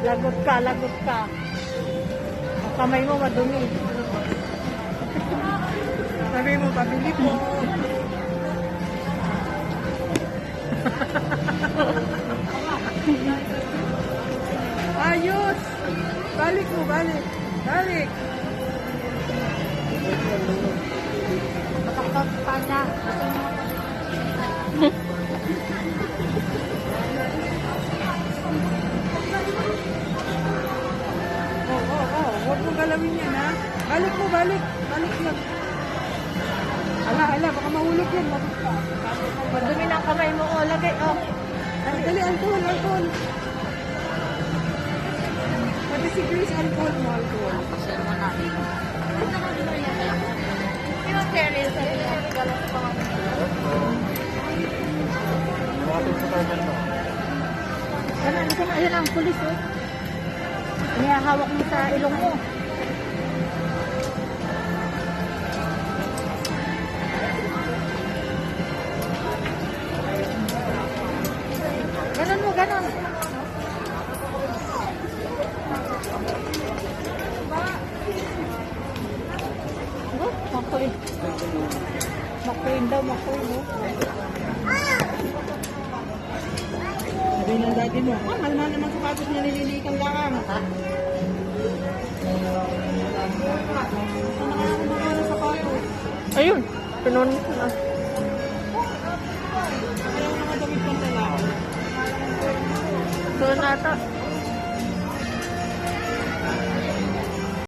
Lagot ka, lagot ka. Ang kamay mo madumi. Sabi mo, pabili po. Ayos! Balik mo, balik. Balik. Matakot pa na. Huwag mo galawin yan, ha? Balik mo, balik. Balik lang. Ala, baka mahulog yan. Bakit ka? Madumi na ang kamay mo. O, lagay. O. Dali, alcohol. Pati si Grace, alcohol mo, alcohol. Pasal mo na. Yung Terry, sabi niya, galas pa nga. Ayan ang pulis, oh. Nihahawak mo sa ilong mo. Ganon mo, ganon. Oh, makoy. Makoy daw, makoy, no? Sabi ng daddy mo, mahal naman sapatos niya, nililikan lang. Ayun, pinunin ko na. Ayaw na kadamit pang tala. Ito na ata.